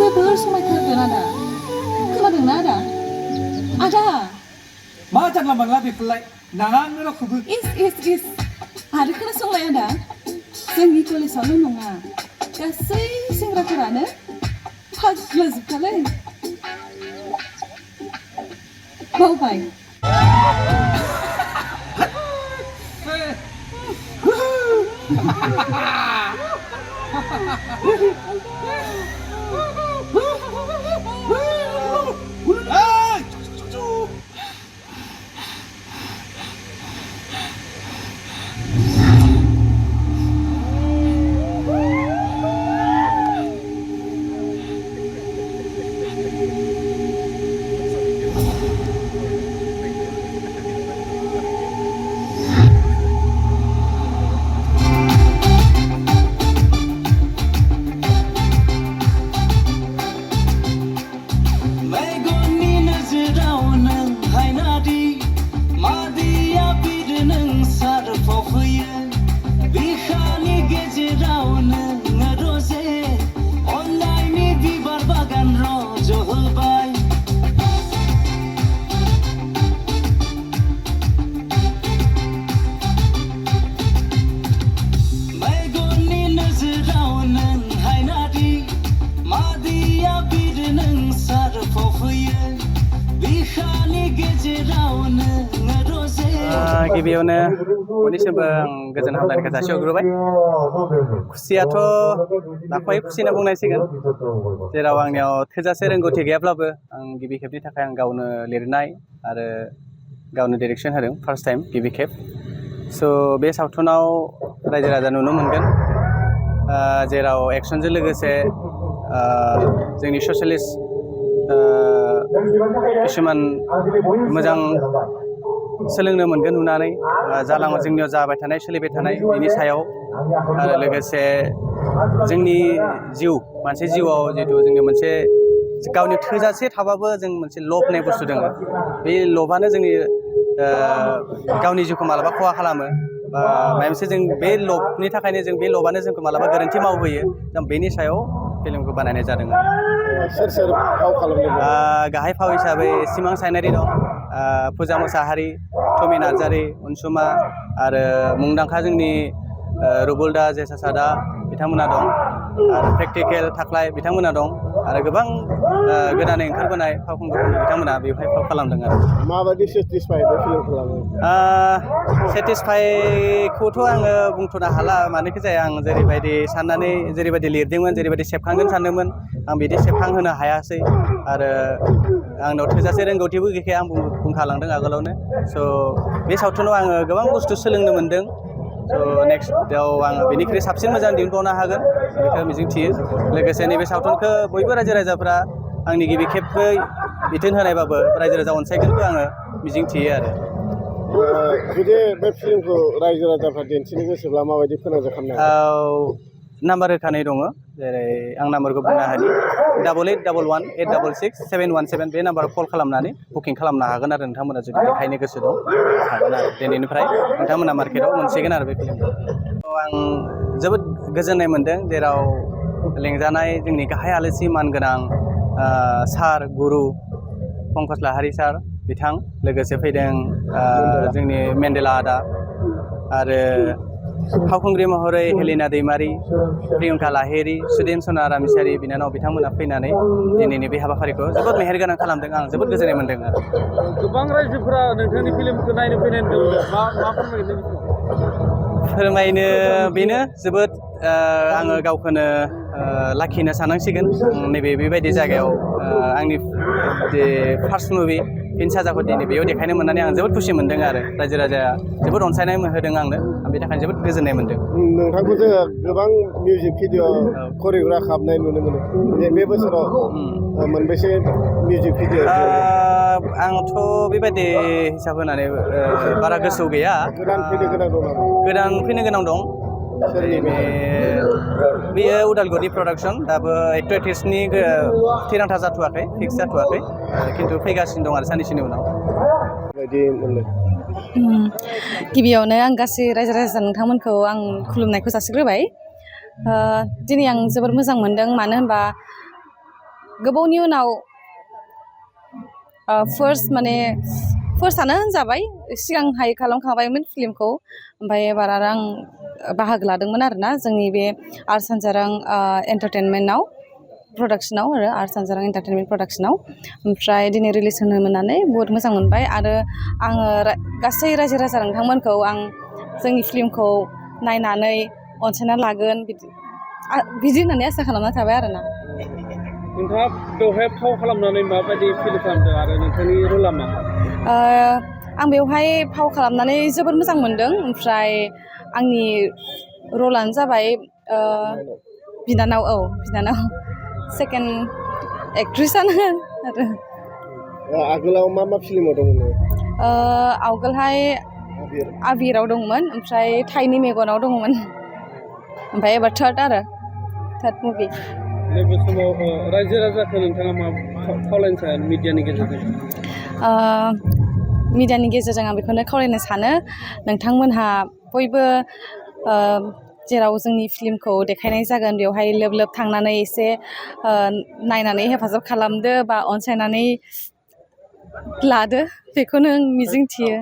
जोबोर समायथारगोन आदा खोनादोंना आदा आदा मा जानला मोनला बेफोरलाय नाङानो रावखौबो इस आरो खोनासंलाय आदा जोंनि कलेजावल' नङा गासै सेंग्राफोरानो फाग्लाजोबखालै बावबाय गिबियावनो बयनिसिमबो आं गोजोन हामलायनायखौ जासिहरग्रोबाय खुसियाथ' लाफायै खुसि होनना बुंनांसिगोन जेराव आंनियाव थोजासे रोंगौथि गैयाब्लाबो आं गिबि खेबनि थाखाय आं गावनो लिरनाय आरो गावनो डाइरेक्सन होदों फार्स्ट टाइम गिबि खेब स' बे सावथुनाव रायजो राजा नुनो मोनगोन जेराव एक्सनजों लोगोसे जोंनि ससियेलिस्ट किसुमान मोजां सोलोंनो मोनगोन नुनानै जालाङो जोंनियाव जाबाय थानाय सोलिबाय थानाय बिनि सायाव आरो लोगोसे जोंनि जिउ मानसि जिउआव जिहेतु जोंनि मोनसे गावनि थोजासे थाबाबो जों मोनसे लब होननाय बुस्थु दङ बे लबानो जोंनि गावनि जिउखौ मालाबा खहा खालामो बा माबा मोनसे जों बे लबनि थाखायनो जों बे लबानो जोंखौ मालाबा गोरोन्थि मावहोयो जों बेनि सायाव फिल्मखौ बानायनाय जादों सोर फाव खालामदों गाहाय फाव हिसाबै सिमां सायनारि दं फुजा मोसाहारि टमि नार्जारि अनसुमा आरो मुंदांखा जोंनि रुबुलदा जेसासादा बिथांमोना दं आरो प्रेक्टिकेल थाख्लाय बिथांमोना दं आरो गोबां गोदानै ओंखारबोनाय फावखुंगुर बिथांमोना बेवहाय फाव खालामदों आरो माबायदि सेटिसफाइ बे फिल्मखौ खालामो सेटिसफाइखौथ' आङो बुंथ'नो हाला मानोखि जाया आं जेरैबायदि साननानै जेरैबायदि लिरदोंमोन जेरैबायदि सेबखांगोन सानदोंमोन आं बिदि सेबखांहोनो हायासै आरो आंनाव थोजासे रोंगौथिबो गैखाया आं बुंखालांदों आगोलावनो स' बे सावथुनाव आङो गोबां बुस्थु सोलोंनो मोनदों स' नेक्स्टआव आङो बेनिख्रुइ साबसिन मोजां दिहुनबावनो हागोन बेखौ मिजिंथियो लोगोसे नैबे सावथुनखौ बयबो रायजो राजाफ्रा आंनि गिबि खेबै बिथोन होनायबाबो रायजो राजा अनसायगोनखौ आङो मिजिंथियो आरो जुदि बे फिल्मखौ रायजो राजाफ्रा दिन्थिनो गोसोब्ला माबायदि फोनांजाब खालामनांगौ नाम्बार होखानाय दङ जेरै आं नाम्बारखौ बुंनो हायो 8811866717 बे नाम्बाराव कल खालामनानै बुकिं खालामनो हागोन आरो नोंथांमोना जुदि देखायनो गोसो दं हागोन आरो दिनैनिफ्राय नोंथांमोना मार्केटआव मोनसिगोन आरो बे फिल्मखौ आं जोबोद गोजोननाय मोनदों जेराव लेंजानाय जोंनि गाहाय आलासि मानगोनां सार गुरु पंकज लाहारि सार बिथां लोगोसे फैदों जोंनि मेन्डेला आदा आरो फावखुंग्रि महरै हेलिना दैमारि प्रियंका लाहेरि सुदेम सना रामिसारि बिनानाव बिथांमोना फैनानै दिनैनि बे हाबाफारिखौ जोबोद मेहेरगोनां खालामदों आं जोबोद गोजोननाय मोन्दों आरो गोबां रायजोफोरा नोंथांनि फिल्मखौ नायनो फैनाय नुदों मा फोरमायनो बेनो जोबोद आङो गावखौनो लाखिनो सानांसिगोन नैबे बेबायदि जायगायाव आंनि फार्स्ट मुभि फिन साजाखौ दिनै बेयाव देखायनो मोननानै आं जोबोद खुसि मोन्दों आरो रायजो राजाया जोबोद अनसायनाय होदों आंनो आं बेनि थाखायनो जोबोद गोजोननाय मोन्दों नोंथांखौ जोङो गोबां मिउजिक भिडिअ करिय'ग्राफ खालामनाय नुनो मोनो बे बोसोराव मोनबेसे मिउजिक भिडिअ आंथ' बेबायदि हिसाब होनानै बारा गोसोआव गैया गोदान फैनो गोनां दं बेयो उदालगुरि प्रडाक्सन दाबो एक्टर एक्ट्रेसनि थिरांथा जाथ'वाखै फिक्स जाथ'वाखै खिन्थु फैगासिनो दं आरो साननैसोनि उनाव गिबियावनो आं गासै रायजो राजा नोंथांमोनखौ आं खुलुमनायखौ जासिग्रोबाय दिनै आं जोबोर मोजां मोनदों मानो होनबा गोबावनि उनाव फार्स्टआनो होनजाबाय सिगांहाय खालामखाबायमोन फिल्मखौ ओमफ्राय एबार आरो आं बाहागो लादोंमोन आरोना जोंनि बे आर्ट सानजारां एन्टारटेनमेन्टआव प्रडाक्सनाव आरो आर्ट सानजारां एन्टारटेनमेन्ट प्रडाक्सनाव ओमफ्राय दिनै रिलिज होनो मोननानै बहुत मोजां मोनबाय आरो आङो गासै रायजो राजा नोंथांमोनखौ आं जोंनि फिल्मखौ नायनानै अनसायना लागोन बिदि होननानै आसा खालामना थाबाय आरोना। नोंथाङा बेवहाय फाव खालामनानै माबायदि फिल खालामदों आरो नोंथांनि रला मा? आं बेवहाय फाव खालामनानै जोबोद मोजां मोनदों ओमफ्राय आंनि रलानो जाबाय बिनानाव सेकेन्ड एक्ट्रिसआनो आरो आगोलाव मा फिल्माव दंमोन? आवगोलहाय आबिराव दंमोन ओमफ्राय थाइनि मेगनाव दंमोन ओमफ्राय एबार थार्ड मुभि। नैबे समाव रायजो राजाखौ नोंथाङा मा खावलायनो सानो मिडियानि गेजेरजों? मिडियानि गेजेरजों आं बेखौनो खावलायनो सानो नोंथांमोनहा बयबो जेराव जोंनि फिल्मखौ देखायनाय जागोन बेवहाय लोब लोब थांनानै एसे नायनानै हेफाजाब खालामदो बा अनसायनानै लादो बेखौनो आं मिजिंथियो।